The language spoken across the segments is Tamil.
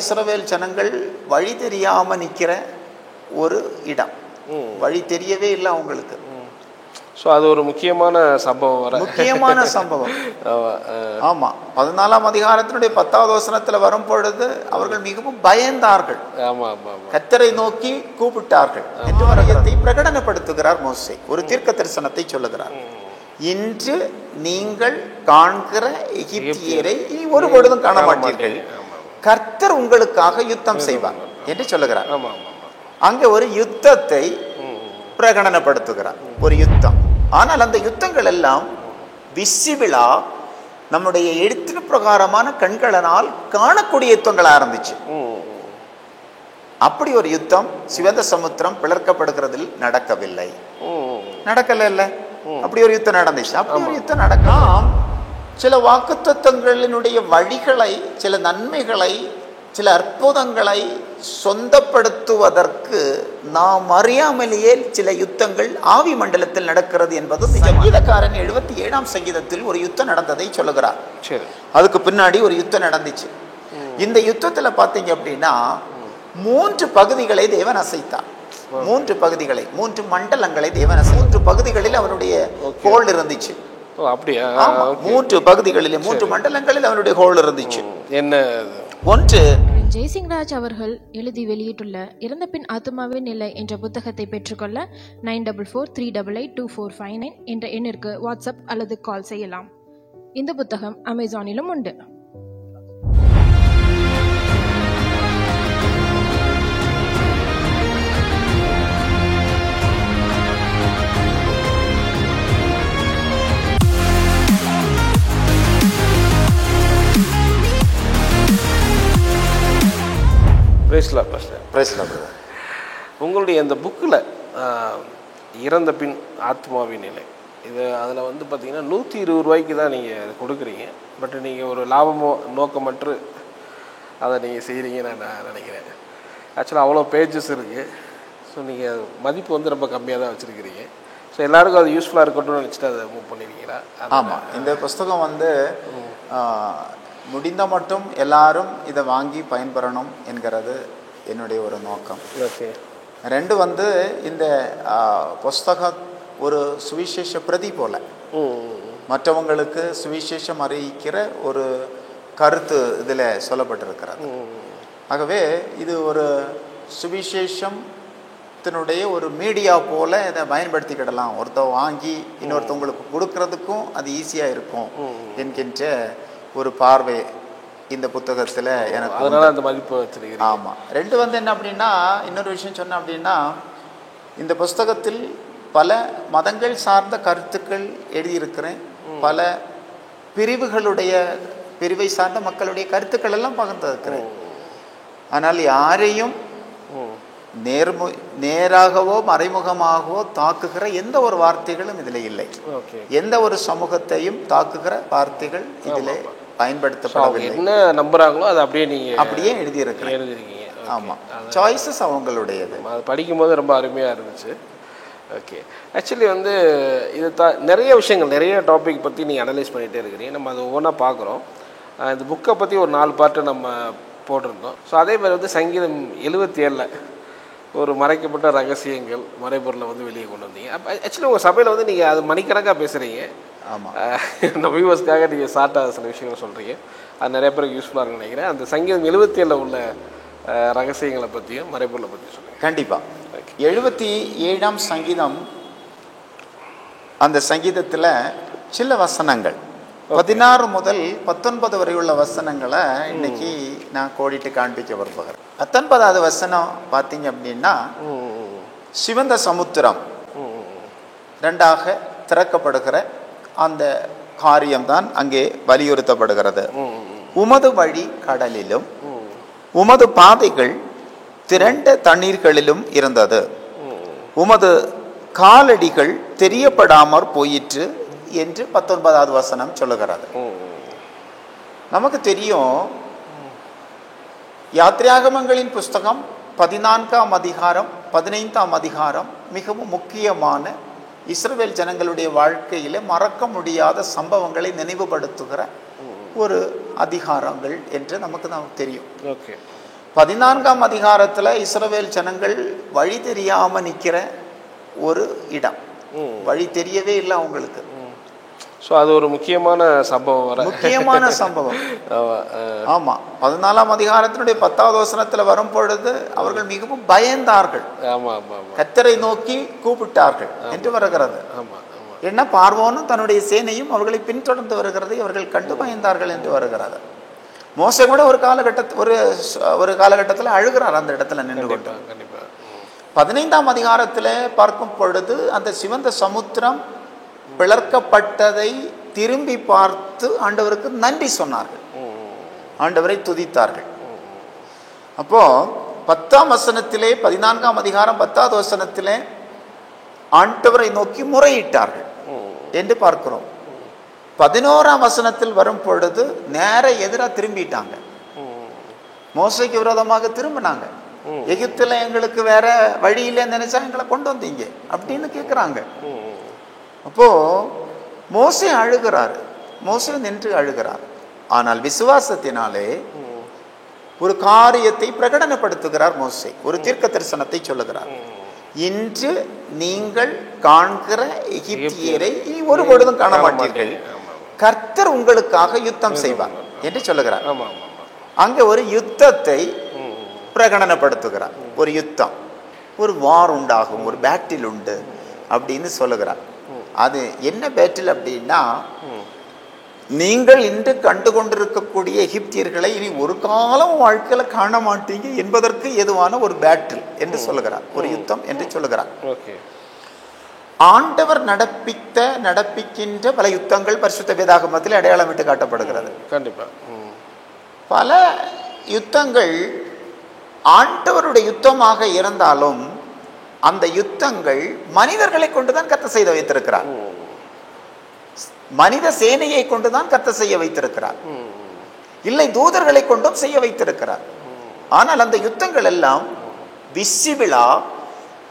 இஸ்ரவேல் ஜனங்கள் வழி தெரியாம நிக்கிற ஒரு இடம். வழி தெரியவே இல்லை அவங்களுக்கு. ஸோ அது ஒரு முக்கியமான சம்பவம், முக்கியமான சம்பவம். ஆமா, 14ஆம் அதிகாரத்தினுடைய 10வது வசனத்துல வரும் பொழுது அவர்கள் மிகவும் பயந்தார்கள். கர்த்தரை நோக்கி கூப்பிட்டார்கள் என்று வரையத்தை பிரகடனப்படுத்துகிறார் மோசே. ஒரு தீர்க்க தரிசனத்தை சொல்லுகிறார். இன்று நீங்கள் காண்கிற எகிப்தியரை ஒரு பொழுதும் காண மாட்டீர்கள், கர்த்தர் உங்களுக்காக யுத்தம் செய்வார் என்று சொல்லுகிறார். அங்க ஒரு யுத்தத்தை பிரகடனப்படுத்துகிறார், ஒரு யுத்தம். ஆனால் அந்த யுத்தங்கள் எல்லாம் விசிபிளா நம்முடைய எழுத்தின் பிரகாரமான கண்களினால் காணக்கூடிய யுத்தங்கள் ஆரம்பிச்சு. அப்படி ஒரு யுத்தம் சிவந்த சமுத்திரம் பிளர்க்கப்படுகிறதில் நடக்கவில்லை, நடக்கல இல்ல. அப்படி ஒரு யுத்தம் நடந்துச்சு. அப்படி ஒரு யுத்தம் நடக்கலாம். சில வாக்குத்தத்தங்களினுடைய வழிகளை, சில நன்மைகளை, சில அற்புதங்களை சொந்தப்படுத்துவதற்கு நாம் அறியாமலேயே சில யுத்தங்கள் ஆவி மண்டலத்தில் நடக்கிறது என்பது சங்கீதக்காரன் 77ஆம் சங்கீதத்தில் ஒரு யுத்தம் நடந்ததை சொல்லுகிறார். அதுக்கு பின்னாடி ஒரு யுத்தம் நடந்துச்சு. இந்த யுத்தத்துல பாத்தீங்க அப்படின்னா 3 பகுதிகளை தேவன் அசைத்தார். 3 பகுதிகளை, 3 மண்டலங்களை தேவன் 3 பகுதிகளில் அவனுடைய கோல் இருந்துச்சு. அப்படியா? 3 பகுதிகளில், 3 மண்டலங்களில் அவனுடைய கோல் இருந்துச்சு. என்ன? ஒன்று, ஜெய்சிங்ராஜ் அவர்கள் எழுதி வெளியிட்டுள்ள இறந்த பின் ஆத்மாவின் நிலை என்ற புத்தகத்தை பெற்றுக்கொள்ள 9443882459 என்ற எண்ணிற்கு வாட்ஸ்அப் அல்லது கால் செய்யலாம். இந்த புத்தகம் அமேசானிலும் உண்டு. உங்களுடைய இந்த புக்கில் இறந்த பின் ஆத்மாவின் நிலை, இது அதில் வந்து பார்த்தீங்கன்னா 120 ரூபாய்க்கு தான் நீங்கள் கொடுக்குறீங்க. பட் நீங்கள் ஒரு லாபமோ நோக்கமற்று அதை நீங்கள் செய்கிறீங்கன்னு நான் நினைக்கிறேன். ஆக்சுவலாக அவ்வளோ பேஜஸ் இருக்குது. ஸோ நீங்கள் மதிப்பு வந்து ரொம்ப கம்மியாக தான் வச்சுருக்கிறீங்க. ஸோ எல்லாருக்கும் அது யூஸ்ஃபுல்லாக இருக்கட்டும்னு நினச்சிட்டு அதை மூவ் பண்ணிருக்கீங்களா? ஆமாம், இந்த புஸ்தகம் வந்து முடிந்த மட்டும் எல்லாரும் இதை வாங்கி பயன்பெறணும் என்கிறது என்னுடைய ஒரு நோக்கம். ஓகே. 2 வந்து இந்த புஸ்தகம் ஒரு சுவிசேஷ பிரதி போல மற்றவங்களுக்கு சுவிசேஷம் அறிவிக்கிற ஒரு கருத்து இதில் சொல்லப்பட்டிருக்கிறது. ஆகவே இது ஒரு சுவிசேஷத்தினுடைய ஒரு மீடியா போல இதை பயன்படுத்திக்கிடலாம். ஒருத்தர் வாங்கி இன்னொருத்தவங்களுக்கு கொடுக்கறதுக்கும் அது ஈஸியாக இருக்கும் என்கின்ற ஒரு பார்வை இந்த புத்தகத்தில் எனக்கு. அதனால அந்த மதிப்பு வச்சிருக்கீங்க. ஆமாம். 2 வந்து என்ன அப்படின்னா, இன்னொரு விஷயம் சொன்னேன் அப்படின்னா, இந்த புஸ்தகத்தில் பல மதங்கள் சார்ந்த கருத்துக்கள் எழுதியிருக்கிறேன். பல பிரிவை சார்ந்த மக்களுடைய கருத்துக்கள் எல்லாம் பகிர்ந்திருக்கிறேன். ஆனால் யாரையும் நேராகவோ மறைமுகமாகவோ தாக்குகிற எந்த ஒரு வார்த்தைகளும் இதில் இல்லை. எந்த ஒரு சமூகத்தையும் தாக்குகிற வார்த்தைகள் இதில் பயன்படுத்தப்படவில்லை. என்ன நம்புறாங்களோ அதை அப்படியே எழுதியிருக்கீங்க. ஆமாம், சாய்ஸஸ் அவங்களுடையது. அது படிக்கும்போது ரொம்ப அருமையாக இருந்துச்சு. ஓகே. ஆக்சுவலி வந்து இது நிறைய விஷயங்கள், நிறைய டாபிக் பற்றி நீங்கள் அனலைஸ் பண்ணிகிட்டே இருக்கிறீங்க. நம்ம அதை ஒவ்வொன்றா பார்க்குறோம். இந்த புக்கை பற்றி ஒரு 4 பார்ட்டு நம்ம போட்டிருந்தோம். ஸோ அதே மாதிரி வந்து சங்கீதம் 77 ஒரு மறைக்கப்பட்ட ரகசியங்கள் மறைபொருளை வந்து வெளியே கொண்டு வந்தீங்க. அப்போ ஆக்சுவலி உங்கள் சபையில் வந்து நீங்கள் அது மணிக்கணக்காக பேசுகிறீங்க. ஆமாம், நம்ம வியூவர்ஸ்க்காக நீங்கள் ஷார்ட்டாக சில விஷயங்கள் சொல்கிறீங்க. அது நிறைய பேருக்கு யூஸ்ஃபுல்லாக இருக்குன்னு நினைக்கிறேன். அந்த சங்கீதம் 77 உள்ள ரகசியங்களை பற்றியும் மறைபொருளை பற்றியும் சொல்லுங்கள். கண்டிப்பாக. 77ஆம் சங்கீதம், அந்த சங்கீதத்தில் சில வசனங்கள் 16 முதல் 19 வரை உள்ள வசனங்களை இன்னைக்கு நான் கோடிட்டு காண்பிக்க விரும்புகிறேன். 19வது வசனம் பார்த்தீங்க அப்படின்னா, சிவந்த சமுத்திரம் 2ஆக திறக்கப்படுகிற அந்த காரியம்தான் அங்கே வலியுறுத்தப்படுகிறது. உமது வழி கடலிலும் உமது பாதைகள் திரண்ட தண்ணீர்களிலும் இருந்தது, உமது காலடிகள் தெரியப்படாமற் போயிற்று என்று 19வது வசனம் சொல்லுகிறது. நமக்கு தெரியும், யாத்திராகமங்களின் புஸ்தகம் 14ஆம் அதிகாரம் 15ஆம் அதிகாரம் மிகவும் முக்கியமான இஸ்ரவேல் ஜனங்களுடைய வாழ்க்கையில மறக்க முடியாத சம்பவங்களை நினைவுபடுத்துகிற ஒரு அதிகாரங்கள் என்று நமக்கு தெரியும். 14ஆம் அதிகாரத்துல இஸ்ரவேல் ஜனங்கள் வழி தெரியாம நிக்கிற ஒரு இடம். வழி தெரியவே இல்லை அவங்களுக்கு. ஸோ அது ஒரு முக்கியமான சம்பவம், முக்கியமான சம்பவம். ஆமா, 14ஆம் அதிகாரத்தினுடைய 10வது வசனத்துல வரும் பொழுது அவர்கள் மிகவும் பயந்தார்கள், கர்த்தரை நோக்கி கூப்பிட்டார்கள் என்று வருகிறது. என்ன, பார்வோனும் தன்னுடைய சேனையும் அவர்களை பின்தொடர்ந்து வருகிறதை அவர்கள் கண்டு பயந்தார்கள் என்று வருகிறது. மோசே கூட ஒரு காலகட்டத்தில் அழுகிறார் அந்த இடத்துல நின்று கொண்டு. 15ஆம் அதிகாரத்துல பார்க்கும் பொழுது அந்த சிவந்த சமுத்திரம் பிளர்க்கப்பட்டதை திரும்பி பார்த்து ஆண்டவருக்கு நன்றி சொன்னார்கள், ஆண்டவரை துதித்தார்கள். அப்போ 10ஆம் வசனத்திலே, 14ஆம் அதிகாரம் 10வது வசனத்திலே ஆண்டவரை நோக்கி முறையிட்டார்கள் என்று பார்க்கிறோம். 11ஆம் வசனத்தில் வரும் பொழுது நேர எதிராக திரும்பிட்டாங்க, மோசைக்கு விரோதமாக திரும்பினாங்க. எகிப்துல எங்களுக்கு வேற வழி இல்லைன்னு நினைச்சா எங்களை கொண்டு வந்தீங்க அப்படின்னு கேட்குறாங்க. அப்போ மோசே அழுகிறார், மோசே நின்று அழுகிறார். ஆனால் விசுவாசத்தினாலே ஒரு காரியத்தை பிரகடனப்படுத்துகிறார் மோசே, ஒரு தீர்க்க தரிசனத்தை சொல்லுகிறார். இன்று நீங்கள் காண்கிற எகிப்தியரை இனி ஒரு பொழுதும் காண மாட்டீர்கள், கர்த்தர் உங்களுக்காக யுத்தம் செய்வார் என்று சொல்லுகிறார். அங்க ஒரு யுத்தத்தை பிரகடனப்படுத்துகிறார். ஒரு யுத்தம், ஒரு வார் உண்டாகும், ஒரு பேட்டில் உண்டு அப்படின்னு சொல்லுகிறார். அது என்ன பேட்டில் அப்படின்னா, நீங்கள் இன்று கண்டு கொண்டிருக்கக்கூடிய எகிப்தியர்களை இனி ஒரு காலம் வாழ்க்கையில காண மாட்டீங்க என்பதற்கு ஏதுவான ஒரு பேட்டில் என்று சொல்லுகிறார், ஒரு யுத்தம் என்று சொல்லுகிறார். ஆண்டவர் நடப்பிக்கின்ற பல யுத்தங்கள் பரிசுத்த வேதாகமத்தில் அடையாளமிட்டு காட்டப்படுகிறது. கண்டிப்பா பல யுத்தங்கள் ஆண்டவருடைய யுத்தமாக இருந்தாலும் அந்த யுத்தங்கள் மனிதர்களை கொண்டுதான் கர்த்தர் செய்து வைத்திருக்கிறார், மனித சேனையை கொண்டுதான் கர்த்தர் செய்ய வைத்திருக்கிறார், இல்லை தூதர்களை கொண்டும் செய்ய வைத்திருக்கிறார். ஆனால் அந்த யுத்தங்கள் எல்லாம் விசிபிளா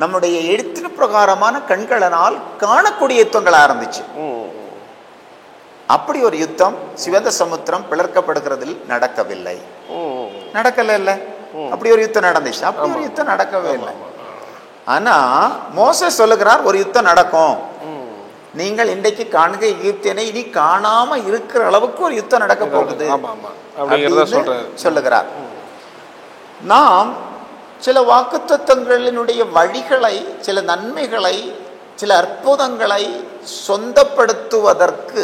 நம்முடைய எழுத்தின் பிரகாரமான கண்களினால் காணக்கூடிய யுத்தங்கள் ஆரம்பிச்சு. அப்படி ஒரு யுத்தம் சிவந்த சமுத்திரம் பிளர்க்கப்படுகிறதில் நடக்கவில்லை, நடக்கல இல்ல. அப்படி ஒரு யுத்தம் நடந்துச்சு, அப்படி ஒரு யுத்தம் நடக்கவே இல்லை. ஆனா மோசே சொல்லுகிறார், ஒரு யுத்தம் நடக்கும், நீங்கள் இன்றைக்கு காண்க எகிப்தியனை இனி காணாம இருக்கிற அளவுக்கு ஒரு யுத்தம் நடக்க போகுது சொல்லுகிறார். நாம் சில வாக்குத்தத்தங்களினுடைய வழிகளை, சில நன்மைகளை, சில அற்புதங்களை சொந்தப்படுத்துவதற்கு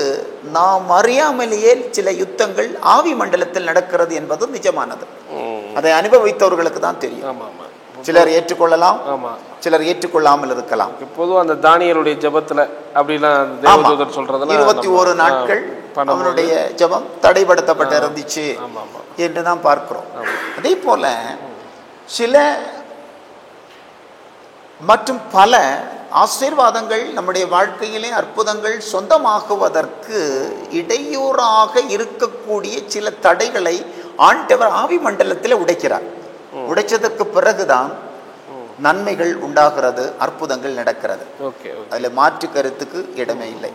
நாம் அறியாமலேயே சில யுத்தங்கள் ஆவி மண்டலத்தில் நடக்கிறது என்பது நிஜமானது. அதை அனுபவித்தவர்களுக்கு தான் தெரியும். சிலர் ஏற்றுக்கொள்ளலாம், சிலர் ஏற்றுக்கொள்ளாமல் இருக்கலாம். பொதுவாக அந்த தானியேலுடைய ஜெபத்துல அப்படிலாம் தேவதூதர் சொல்றதுல 21 நாட்கள் அவனுடைய ஜெபம் தடைப்படுத்தப்பட்டு இருந்துச்சு என்று நாம் பார்க்கிறோம். அதே போல சில மற்றும் பல ஆசீர்வாதங்கள் நம்முடைய வாழ்க்கையிலே அற்புதங்கள் சொந்தமாகுவதற்கு இடையூறாக இருக்கக்கூடிய சில தடைகளை ஆண்டவர் ஆவி மண்டலத்தில் உடைக்கிறார். உடைச்சதற்கு பிறகுதான் நன்மைகள் உண்டாகிறது, அற்புதங்கள் நடக்கிறது. அதுல மாற்று கருத்துக்கு இடமே இல்லை.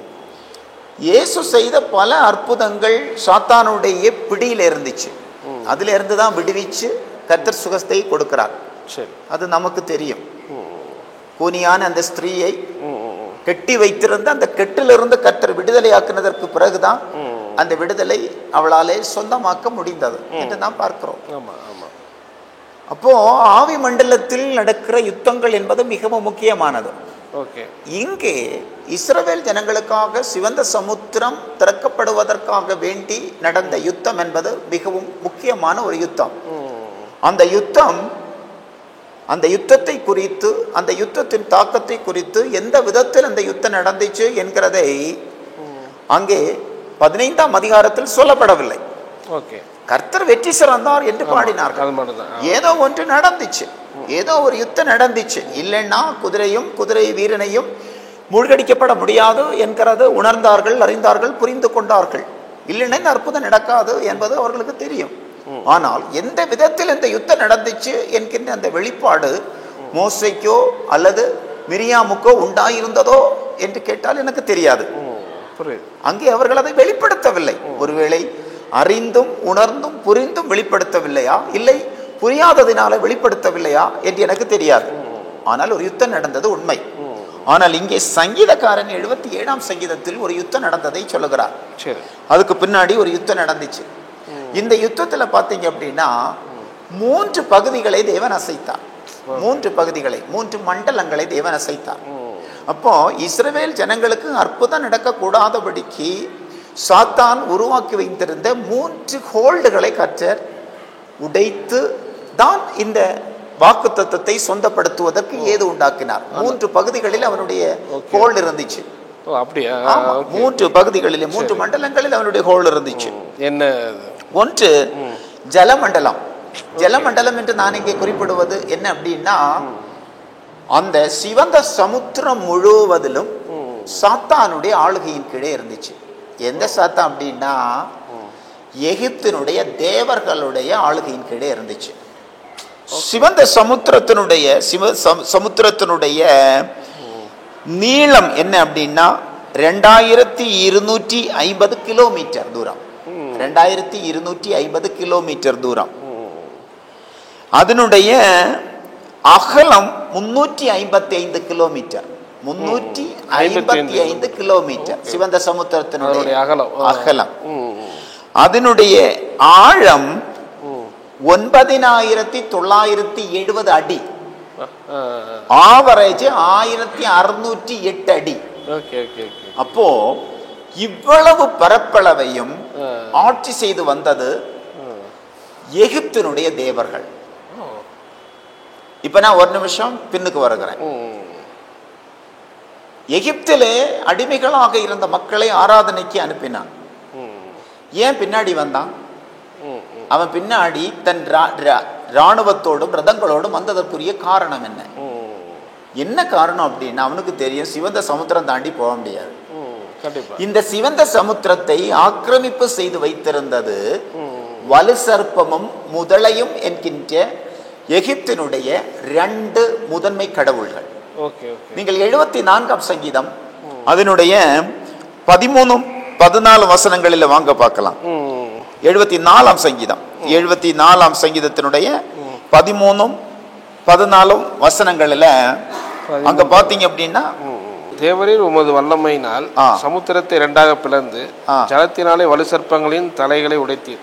இயேசு செய்த பல அற்புதங்கள் சாத்தானுடைய பிடியில இருந்துச்சு, அதுல இருந்து தான் விடுவிச்சு கர்த்தர் சுகத்தை கொடுக்கிறார். அது நமக்கு தெரியும். கூனியான அந்த ஸ்திரீயை கெட்டி வைத்திருந்த அந்த கெட்டிலிருந்து கர்த்தர் விடுதலையாக்குனதற்கு பிறகுதான் அந்த விடுதலை அவளாலே சொந்தமாக்க முடிந்தது என்று நாம் பார்க்கிறோம். அப்போ ஆவி மண்டலத்தில் நடக்கிற யுத்தங்கள் என்பது மிகவும் முக்கியமானது. இங்கே இஸ்ரவேல் ஜனங்களுக்காக சிவந்த சமுத்திரம் திறக்கப்படுவதற்காக வேண்டி நடந்த யுத்தம் என்பது மிகவும் முக்கியமான ஒரு யுத்தம். அந்த யுத்தத்தை குறித்து, அந்த யுத்தத்தின் தாக்கத்தை குறித்து, எந்த விதத்தில் அந்த யுத்தம் நடந்துச்சு என்கிறதை அங்கே 15ஆம் அதிகாரத்தில் சொல்லப்படவில்லை. கர்த்தர் வெற்றி சிறந்தார் என்று பாடினார்கள். ஏதோ ஒன்று நடந்துச்சு, ஏதோ ஒரு யுத்தம் நடந்துச்சு. இல்லைன்னா குதிரையும் குதிரை வீரனையும் மூழ்கடிக்கப்பட முடியாது என்கிறது உணர்ந்தார்கள், அறிந்தார்கள், புரிந்து கொண்டார்கள். இல்லைன்னா இந்த அற்புதம் நடக்காது என்பது அவர்களுக்கு தெரியும். ஆனால் எந்த விதத்தில் இந்த யுத்தம் நடந்துச்சு என்கின்ற அந்த வெளிப்பாடு மோசேக்கோ அல்லது மிரியாமுக்கோ உண்டாயிருந்ததோ என்று கேட்டால் எனக்கு தெரியாது. அங்கே அவர்கள் அதை வெளிப்படுத்தவில்லை. ஒருவேளை அறிந்தும் உணர்ந்தும் புரிந்தும் வெளிப்படுத்தவில்லையா, இல்லை புரியாததினால வெளிப்படுத்தவில்லையா என்று எனக்கு தெரியாது. ஆனால் ஒரு யுத்தம் நடந்தது உண்மை. ஆனால் இங்கே சங்கீதக்காரன் 77ஆம் சங்கீதத்தில் ஒரு யுத்தம் நடந்ததை சொல்லுகிறார். அதுக்கு பின்னாடி ஒரு யுத்தம் நடந்துச்சு. இந்த யுத்தத்துல பாத்தீங்க அப்படின்னா 3 பகுதிகளை தேவன் அசைத்தார். 3 பகுதிகளை, 3 மண்டலங்களை தேவன் அசைத்தார். அப்போ இஸ்ரவேல் ஜனங்களுக்கு அற்புதம் நடக்கக்கூடாதபடிக்கு சாத்தான் உருவாக்கி வைத்திருந்த 3 ஹோல்டுகளை கர்த்தர் உடைத்து தான் இந்த வாக்குத்தத்தத்தை சொந்தப்படுத்துவதற்கு ஏது உண்டாக்கினார். 3 பகுதிகளில் அவனுடைய ஹோல்டு இருந்துச்சு. அப்படியா? 3 பகுதிகளிலே 3 மண்டலங்களில் அவனுடைய ஹோல்டு இருந்துச்சு. என்ன? ஒன்று ஜலமண்டலம். ஜலமண்டலம் என்று நான் இங்கே குறிப்பிடுவது என்ன அப்படின்னா, அந்த சிவந்த சமுத்திரம் முழுவதிலும் சாத்தானுடைய ஆளுகையின் கீழே இருந்துச்சு. எந்த சாத்தான் அப்படின்னா எகிப்தினுடைய தேவர்களுடைய ஆளுகையின் கீழே இருந்துச்சு. சிவந்த சமுத்திரத்தினுடைய நீளம் என்ன அப்படின்னா 2250 கிலோமீட்டர் தூரம். 2250 கிலோமீட்டர் தூரம். அதனுடைய அகலம் 355 கிலோமீட்டர். 355 கிலோமீட்டர் சிவந்த சமுத்திரத்தினுடைய அகலம். அதனுடைய ஆழம் 9970 அடி. ஆவரேஜ் 1608 அடி. அப்போ இவ்வளவு பரப்பளவையும் ஆட்சி செய்து வந்தது எகிப்தினுடைய தேவர்கள். இப்ப நான் ஒரு நிமிஷம் பின்னுக்கு வருகிறேன். எகிப்திலே அடிமைகளாக இருந்த மக்களை ஆராதனைக்கு அனுப்பினான். ஏன் பின்னாடி வந்தான்? அவன் பின்னாடி தன் இராணுவத்தோடும் ரதங்களோடும் வந்ததற்குரிய காரணம் என்ன? என்ன காரணம் அப்படின்னா அவனுக்கு தெரியும் சிவந்த சமுத்திரம் தாண்டி போக முடியாது. இந்த சிவந்த சமுத்திரத்தை ஆக்கிரமிப்பு செய்து வைத்திருந்தது வலு சர்ப்பமும் முதலையும் என்கின்ற எகிப்தினுடைய 2 முதன்மை கடவுள்கள். நீங்கள் 74ஆம் சங்கீதம் அதனுடைய 13-14 வசனங்களில் வாங்க பார்க்கலாம். 74ஆம் சங்கீதம் 74ஆம் சங்கீதத்தினுடைய 13-14 வசனங்களில் அங்க பாத்தீங்க அப்படின்னா, தேவரீர் உமது வல்லமையினால் சமுத்திரத்தை 2ஆக பிளந்து ஜலத்தினாலே வலு சர்ப்பங்களின் தலைகளை உடைத்தீர்.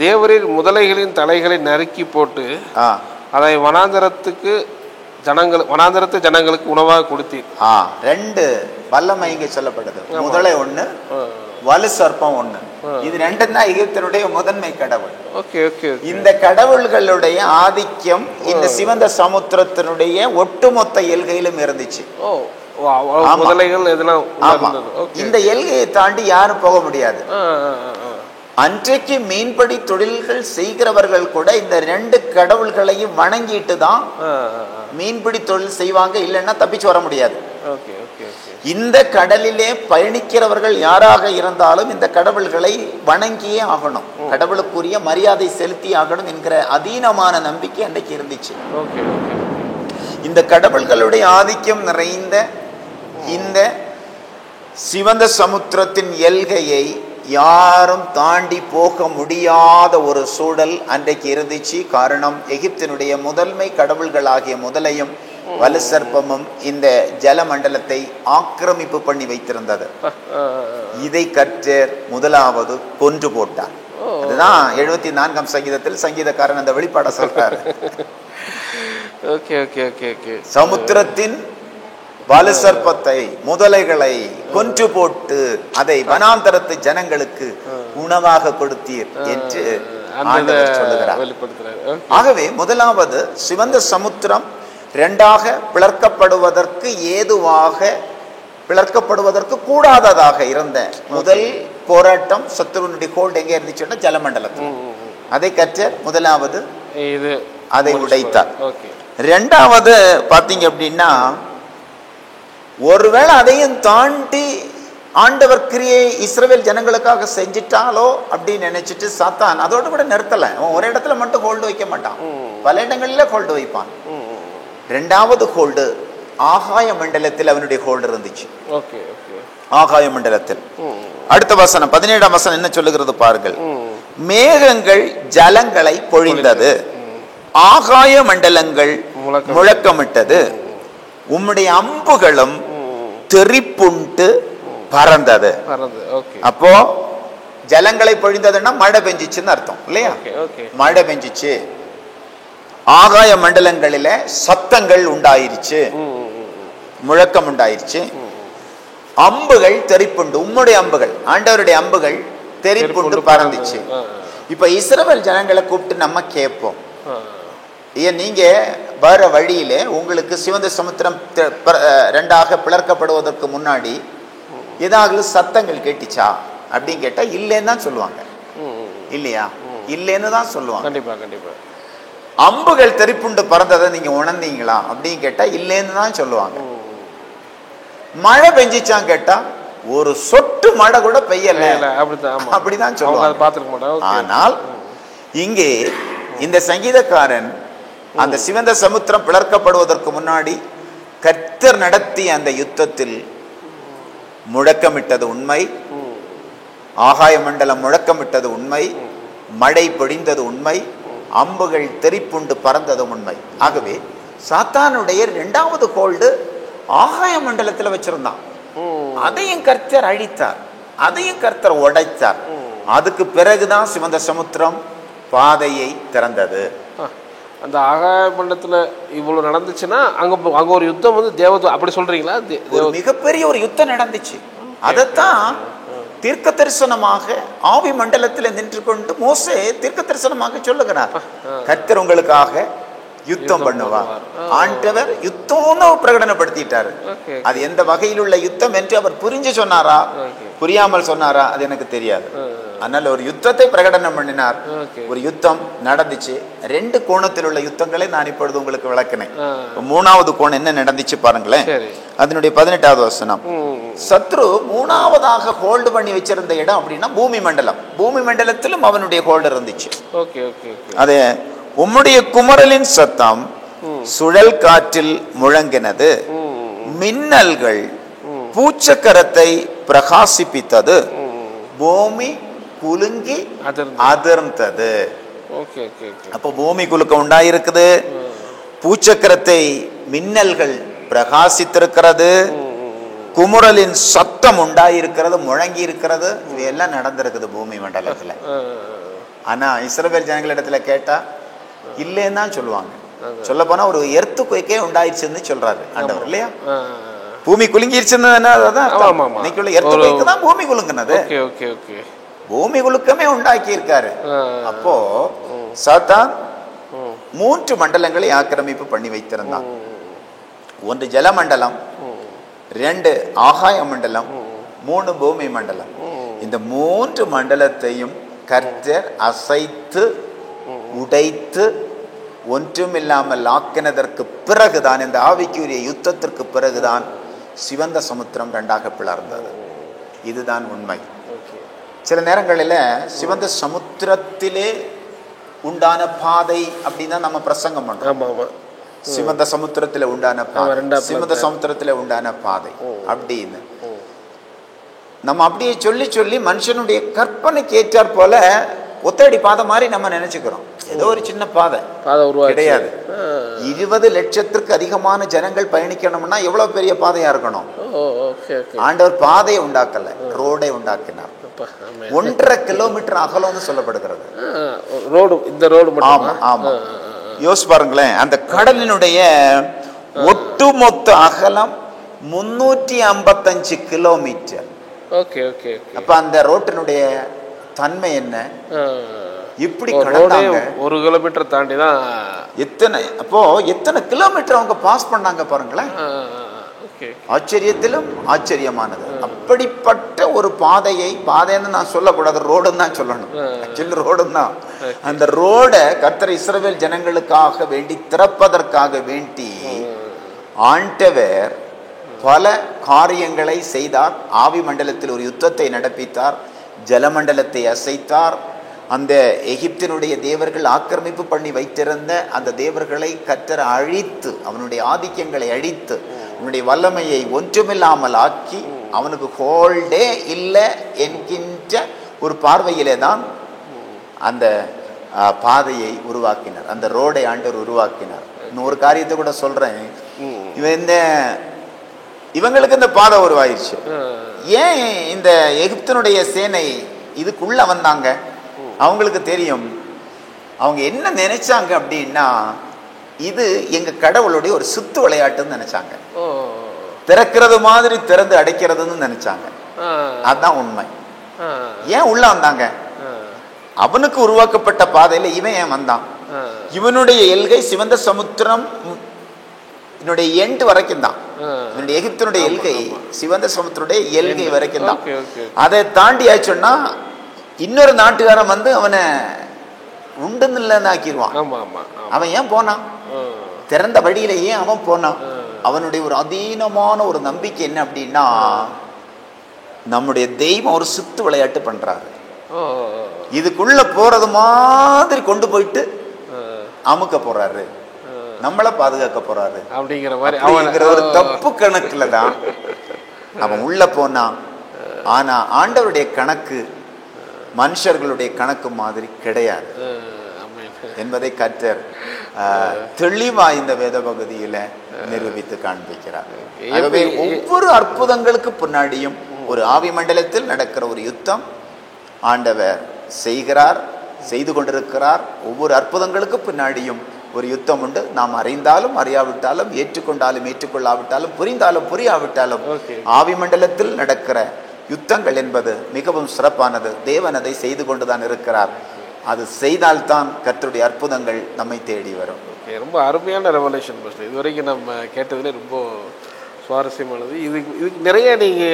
தேவரீர் முதலைகளின் தலைகளை நறுக்கி போட்டு அதை வனாந்தரத்து ஜனங்களுக்கு உணவாக கொடுத்தீர். 2 வல்லமை இங்கே சொல்லப்படுது. முதலை 1, வலு சர்ப்பம் 1. இது 2 தான் எகிப்தினுடைய முதன்மை கடவுள். இந்த கடவுள்களுடைய ஆதிக்கம் இந்த சிவந்த சமுத்திரத்தினுடைய ஒட்டுமொத்த எல்கையிலும் இருந்துச்சு. இந்த எல்கையை தாண்டி யாரும் போக முடியாது. அன்றைக்கு மீன்பிடி தொழில்கள் செய்கிறவர்கள் கூட இந்த 2 கடவுள்களையும் வணங்கிட்டு தான் மீன்பிடி தொழில் செய்வாங்க, இல்லைன்னா தப்பிச்சு வர முடியாது. இந்த கடலிலே பயணிக்கிறவர்கள் யாராக இருந்தாலும் இந்த கடவுள்களை வணங்கியே ஆகணும், கடவுளுக்குரிய மரியாதை செலுத்தி ஆகணும் என்கிற அதீனமான நம்பிக்கை அன்றைக்கு இருந்துச்சு. இந்த கடவுள்களுடைய ஆதிக்கம் நிறைந்த இந்த சிவந்த சமுத்திரத்தின் எல்கையை யாரும் தாண்டி போக முடியாத ஒரு சூழல் அன்றைக்கு இருந்துச்சு. காரணம், எகிப்தினுடைய முதன்மை கடவுள்களாகிய முதலையும் வலு சர்ப்பமும் இந்த ஜலமண்டலத்தை ஆக்கிரமிப்பு பண்ணி வைத்திருந்தது. இதை கர்த்தர் முதலாவது கொன்று போட்டார். அதுதான் 74ஆம் சங்கீதத்தில் சங்கீதக்காரன் அந்த வெளிப்பாட சொல்றாரு. சமுத்திரத்தின் வலு சர்ப்பத்தை முதலைகளை கொன்று போட்டு அதை வனாந்தரத்து ஜனங்களுக்கு உணவாக கொடுத்தீர் என்று ஆண்டவர் சொல்லுகிறார். ஆகவே முதலாவது சிவந்த சமுத்திரம் 2ஆக பிளர்க்கப்படுவதற்கு ஏதுவாக, பிளர்க்கப்படுவதற்கு கூடாததாக இருந்த முதல் போராட்டம் சத்துருனுடைய ஹோல்ட் எங்கே இருந்துச்சுன்னா ஜலமண்டலத்தில். அதை கர்த்தர் முதலாவது அதை உடைத்தார். 2வது பாத்தீங்க அப்படின்னா, ஒருவேளை அதையும் தாண்டி ஆண்டவர் கிரியை இஸ்ரவேல் ஜனங்களுக்காக செஞ்சிட்டாலோ அப்படின்னு நினைச்சிட்டு சாத்தான் அதோட கூட நிறுத்தல. அவன் ஒரு இடத்துல மட்டும் ஹோல்டு வைக்க மாட்டான், பல இடங்களில ஹோல்டு வைப்பான். 2வது ஹோல்டு ஆகாய மண்டலத்தில் அவனுடைய ஹோல்டு இருந்துச்சு. ஆகாய மண்டலத்தில். அடுத்த வசனம் 17ஆம் வசனம் என்ன சொல்லுகிறது பாருங்கள். மேகங்கள் ஜலங்களை பொழிந்தது, ஆகாய மண்டலங்கள் முழக்கமிட்டது, உம்முடைய அம்புகளும் தெரிப்புண்டு பறந்தது. அப்போ ஜலங்களை பொழிந்ததுன்னா மழை பெஞ்சிச்சுன்னு அர்த்தம் இல்லையா? மழை பெஞ்சிச்சு, ஆகாய மண்டலங்களில சத்தங்கள் உண்டாயிருச்சு, முழக்கம் உண்டாயிருச்சு, அம்புகள் தெரிப்புண்டு, உம்முடைய அம்புகள், ஆண்டவருடைய அம்புகள் தெரிப்புண்டு பறந்துச்சு. இப்ப இஸ்ரவேல் ஜனங்களை கூப்பிட்டு நம்ம கேட்போம், ஏன் நீங்க வர வழியிலே உங்களுக்கு சிவந்த சமுத்திரம் ரெண்டாக பிளர்க்கப்படுவதற்கு முன்னாடி ஏதாவது சத்தங்கள் கேட்டுச்சா அப்படின்னு கேட்டா இல்லைன்னு தான் சொல்லுவாங்க இல்லையா? இல்லைன்னு தான் சொல்லுவாங்க. கண்டிப்பா கண்டிப்பா. அம்புகள் தெரிப்புண்டு பறந்ததை நீங்க உணர்ந்தீங்களா அப்படின்னு கேட்டா இல்லைன்னு தான் சொல்லுவாங்க. மழை பெஞ்சிச்சான் கேட்டா ஒரு சொட்டு மழை கூட பெய்யல அப்படிதான் சொல்லுவாங்க. ஆனால் இங்கே இந்த சங்கீதக்காரன் அந்த சிவந்த சமுத்திரம் பிளர்க்கப்படுவதற்கு முன்னாடி கர்த்தர் நடத்திய அந்த யுத்தத்தில் முழக்கமிட்டது உண்மை, ஆகாய மண்டலம் முழக்கமிட்டது உண்மை, மழை பொழிந்தது உண்மை, அம்புகள் தெரிப்புண்டு பறந்தது உண்மை. ஆகவே சாத்தானுடைய இரண்டாவது கோல்டு ஆகாய மண்டலத்தில் வச்சிருந்தான். அதையும் கர்த்தர் அழித்தார், அதையும் கர்த்தர் உடைத்தார். அதுக்கு பிறகுதான் சிவந்த சமுத்திரம் பாதையை திறந்தது. அந்த ஆகாய மண்டலத்துல இவ்வளவு நடந்துச்சுன்னா அங்க ஒரு யுத்தம் வந்து தேவதூ அப்படி சொல்றீங்களா? மிகப்பெரிய ஒரு யுத்தம் நடந்துச்சு. அதைத்தான் தீர்க்க தரிசனமாக ஆவி மண்டலத்தில் நின்று கொண்டு மோசே தீர்க்க தரிசனமாக சொல்லுகிறார், கர்த்தர் உங்களுக்காக யுத்தம் பண்ணுவார். ஆண்டவர் யுத்தம்னு பிரகடனப்படுத்திட்டாரு. அது எந்த வகையில் உள்ள யுத்தம் என்று அவர் புரிஞ்சு சொன்னாரா புரியாமல் சொன்னாரா அது எனக்கு தெரியாது. அதனால ஒரு யுத்தத்தை பிரகடனம் பண்ணினார். ஒரு யுத்தம் நடந்துச்சு. ரெண்டு கோணத்தில் உள்ள யுத்தங்களை நான் இப்பொழுது உங்களுக்கு விளக்கினேன். மூணாவது கோணம் என்ன நடந்துச்சு பாருங்களேன். அதனுடைய 18வது வசனம், சத்ரு மூணாவதாக ஹோல்டு பண்ணி வச்சிருந்த இடம் அப்படின்னா பூமி மண்டலம். பூமி மண்டலத்திலும் அவனுடைய ஹோல்டு இருந்துச்சு. அது உம்முடைய குமரலின் சத்தம் சுழல் காற்றில் முழங்கினது, மின்னல்கள் பூச்சக்கரத்தை பிரகாசிப்பித்தது, பூமி குலுங்கி அதிர்ந்தது. அப்போ பூமி குலுக்க உண்டாயிருக்குது, பூச்சக்கரத்தை மின்னல்கள் பிரகாசித்திருக்கிறது, குமுறலின் சத்தம் உண்டாயிருக்கிறது, முழங்கி இருக்கிறது. இவையெல்லாம் நடந்திருக்குது பூமி மண்டலத்துல. ஆனா இஸ்ரவேல் ஜனங்களிடத்துல கேட்டா இல்லைன்னு தான் சொல்லுவாங்க. சொல்ல போனா ஒரு எர்த்து குயிக்கே உண்டாயிருச்சுன்னு சொல்றாரு ஆண்டவர் இல்லையா? பூமி குலுங்கிருச்சுன்னு பூமி குலுங்கினது, பூமி குலுக்கமே உண்டாக்கி இருக்காரு. அப்போ சாத்தான் 3 மண்டலங்களை ஆக்கிரமிப்பு பண்ணி வைத்திருந்தான். 1 ஜலமண்டலம், 2 ஆகாய மண்டலம், 3 பூமி மண்டலம். இந்த 3 மண்டலத்தையும் கர்த்தர் அசைத்து உடைத்து ஒன்றுமில்லாமல் ஆக்கினதற்கு பிறகுதான், இந்த ஆவிக்குரிய யுத்தத்திற்கு பிறகுதான் சிவந்த சமுத்திரம் 2ஆக பிளர்ந்தது. இதுதான் உண்மை. சில நேரங்களில் சிவந்த சமுத்திரத்திலே உண்டான பாதை அப்படின்னு தான் நம்ம பிரசங்கம் பண்றோம். சிவந்த சமுத்திரத்திலே உண்டான பாதை, சிவந்த சமுத்திரத்திலே உண்டான பாதை அப்படின்னு நம்ம அப்படியே சொல்லி சொல்லி மனுஷனுடைய கற்பனைக்கு ஏற்றாற் போல ஒத்தடி பாதை மாதிரி நம்ம நினைச்சுக்கிறோம். ஏதோ ஒரு சின்ன பாதை கிடையாது. 20 லட்சத்திற்கு அதிகமான ஜனங்கள் பயணிக்கணும்னா எவ்வளவு பெரிய பாதையா இருக்கணும். ஆண்டவர் பாதையை உண்டாக்கல, ரோடை உண்டாக்கினார். 1.5 கிலோமீட்டர் அகலம்னு சொல்லப்படுகிறது ரோடு. இந்த ரோடு ஆமா ஆமா. யோசிச்சு பாருங்களேன், அந்த கடலினுடைய ஒட்டுமொத்த அகலம் 355 கிலோமீட்டர். அப்ப அந்த ரோட்டினுடைய தன்மை என்ன? இப்படி கடந்தாங்க. 1 கிலோமீட்டர் தாண்டி தான் எத்தனை, அப்போ எத்தனை கிலோமீட்டர் அவங்க பாஸ் பண்ணாங்க பாருங்களேன். ஆச்சரியத்திலும் ஆச்சரியமானது. அப்படிப்பட்ட ஒரு பாதையை, பாதைன்னு நான் சொல்லக்கூடாது, ரோடுன்னு தான் சொல்லணும். ஆக்சுவலி ரோடுன்னு தான். அந்த ரோடை கர்த்தர் இஸ்ரவேல் ஜனங்களுக்காக வேண்டி திறப்பதற்காக வேண்டி ஆண்டவர் பல காரியங்களை செய்தார். ஆவி மண்டலத்தில் ஒரு யுத்தத்தை நடப்பித்தார், ஜலமண்டலத்தை அசைத்தார். அந்த எகிப்தினுடைய தேவர்கள் ஆக்கிரமிப்பு பண்ணி வைத்திருந்த அந்த தேவர்களை கர்த்தர் அழித்து, அவனுடைய ஆதிக்கங்களை அழித்து, அவனுடைய வல்லமையை ஒன்றுமில்லாமல் ஆக்கி, அவனுக்கு ஹோல்டே இல்லை என்கின்ற ஒரு பார்வையிலே தான் அந்த பாதையை உருவாக்கினார், அந்த ரோடை ஆண்டவர் உருவாக்கினார். இன்னொரு காரியத்தை கூட சொல்றேன், இவங்களுக்கு இந்த பாதை உருவாயிருச்சு. ஏன் இந்த எகிப்தினுடைய சேனை இதுக்குள்ள வந்தாங்க? அவங்களுக்கு தெரியும் அவங்க என்ன நினைச்சாங்க அப்படின்னா, இது எங்க கடவுளுடைய ஒரு சுத்து விளையாட்டுன்னு நினைச்சாங்க. திறக்கிறது மாதிரி திறந்து அடைக்கிறதுன்னு நினைச்சாங்க. அதுதான் உண்மை. ஏன் உள்ள வந்தாங்க? அவனுக்கு உருவாக்கப்பட்ட பாதையில இவன் ஏன் வந்தான்? இவனுடைய எல்கை சிவந்த சமுத்திரம் எண்டு வரைக்கும் தான். இவனுடைய எகிப்தினுடைய எல்கை சிவந்த சமுத்திரனுடைய எல்கை வரைக்கும் தான். அதை தாண்டி ஆச்சுன்னா இன்னொரு நாட்டுக்காரன் வந்து அவனை உண்டுன்னு ஆக்கிடுவான். அவன் ஏன் போனான்? திறந்த வழியில ஏன் அவன் போனான்? அவனுடைய ஒரு அதீனமான ஒரு நம்பிக்கை என்ன அப்படின்னா, நம்முடைய தெய்வம் ஒரு சுத்து விளையாட்டு பண்றாரு, இதுக்குள்ள போறது மாதிரி கொண்டு போயிட்டு அமுக்க போறாரு, நம்மளை பாதுகாக்க போறாரு அப்படிங்கிற ஒரு தப்பு கணக்குல தான் அவன் உள்ள போனான். ஆனா ஆண்டவருடைய கணக்கு மனுஷர்களுடைய கணக்கு மாதிரி கிடையாது என்பதை கர்த்தர் தெளிவா இந்த வேத பகுதியில நிரூபித்து காண்பிக்கிறார். ஆகவே ஒவ்வொரு அற்புதங்களுக்கு பின்னாடியும் ஒரு ஆவி மண்டலத்தில் நடக்கிற ஒரு யுத்தம் ஆண்டவர் செய்கிறார், செய்து கொண்டிருக்கிறார். ஒவ்வொரு அற்புதங்களுக்கு பின்னாடியும் ஒரு யுத்தம் உண்டு. நாம் அறிந்தாலும் அறியாவிட்டாலும், ஏற்றுக்கொண்டாலும் ஏற்றுக்கொள்ளாவிட்டாலும், புரிந்தாலும் புரியாவிட்டாலும் ஆவி மண்டலத்தில் நடக்கிற யுத்தங்கள் என்பது மிகவும் சிறப்பானது. தேவன் அதை செய்து கொண்டுதான் இருக்கிறார். அது செய்தால்தான் கர்த்தருடைய அற்புதங்கள் நம்மை தேடி வரும். ரொம்ப அருமையான ரெவலேஷன் பாஸ்டர். இது வரைக்கும் நம்ம கேட்டதுல ரொம்ப சுவாரஸ்யமானது. இதுக்கு நிறைய நீங்க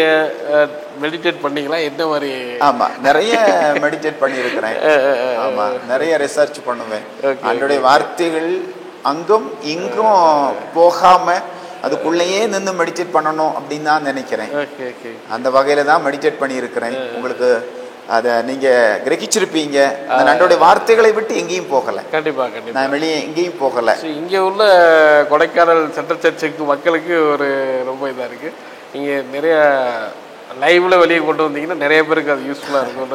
மெடிடேட் பண்ணீங்களா? என்ன மாதிரி? ஆமா, நிறைய மெடிடேட் பண்ணியிருக்கிறேன். ஆமா, நிறைய ரிசர்ச் பண்ணுவேன். அவருடைய வார்த்தைகள் அங்கும் இங்கும் போகாம அதுக்குள்ளேயே நின்று மெடிடேட் பண்ணணும் அப்படின்னு தான் நினைக்கிறேன். அந்த வகையில தான் மெடிடேட் பண்ணியிருக்கிறேன். உங்களுக்கு அதை நீங்க கிரகிச்சிருப்பீங்க. அந்த நண்டோடைய வார்த்தைகளை விட்டு எங்கேயும் போகல. கண்டிப்பா நான் வெளியே எங்கேயும் போகல. இங்க உள்ள கொடைக்கானல் சென்ட்ரல் சர்ச்சுக்கு மக்களுக்கு ஒரு ரொம்ப இதா இருக்கு. நீங்க நிறைய லைவ்ல வெளியே கொண்டு வந்தீங்கன்னா நிறைய பேருக்கு அது யூஸ்ஃபுல்லா இருக்கும்.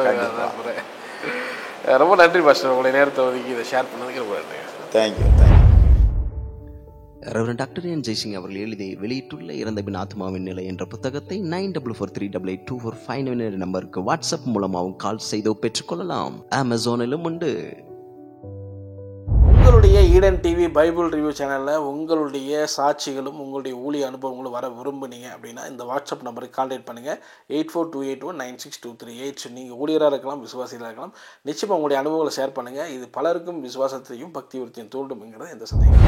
ரொம்ப நன்றி பாஸ்டர், உங்களுடைய நேரத்தை ஒதுக்கி இதை ஷேர் பண்ணதுக்கு ரொம்ப நன்றி. தேங்க்யூ. ரெவரண்ட் டாக்டர் என் ஜெய்சிங் அவர்கள் எழுதி வெளியிட்டுள்ள இறந்த பின் ஆத்மாவின் நிலை என்ற புத்தகத்தை 9443882459 நம்பருக்கு வாட்ஸ்அப் மூலமாகவும் கால் செய்தோ பெற்றுக்கொள்ளலாம். அமேசானிலும் உண்டு. உங்களுடைய ஈடன் டிவி பைபிள் ரிவ்யூ சேனலில் உங்களுடைய சாட்சிகளும் உங்களுடைய ஊழிய அனுபவங்களும் வர விரும்புனீங்க அப்படின்னா இந்த வாட்ஸ்அப் நம்பருக்கு கான்டாக்ட் பண்ணுங்கள். 8428196238. நீங்கள் ஊழியராக இருக்கலாம், விசுவாசிகளாக இருக்கலாம். நிச்சயமாக உங்களுடைய அனுபவங்களை ஷேர் பண்ணுங்கள். இது பலருக்கும் விசுவாசத்தையும் பக்தி விருத்தியும் தூண்டும்ங்கிறது எந்த சந்தேகம்.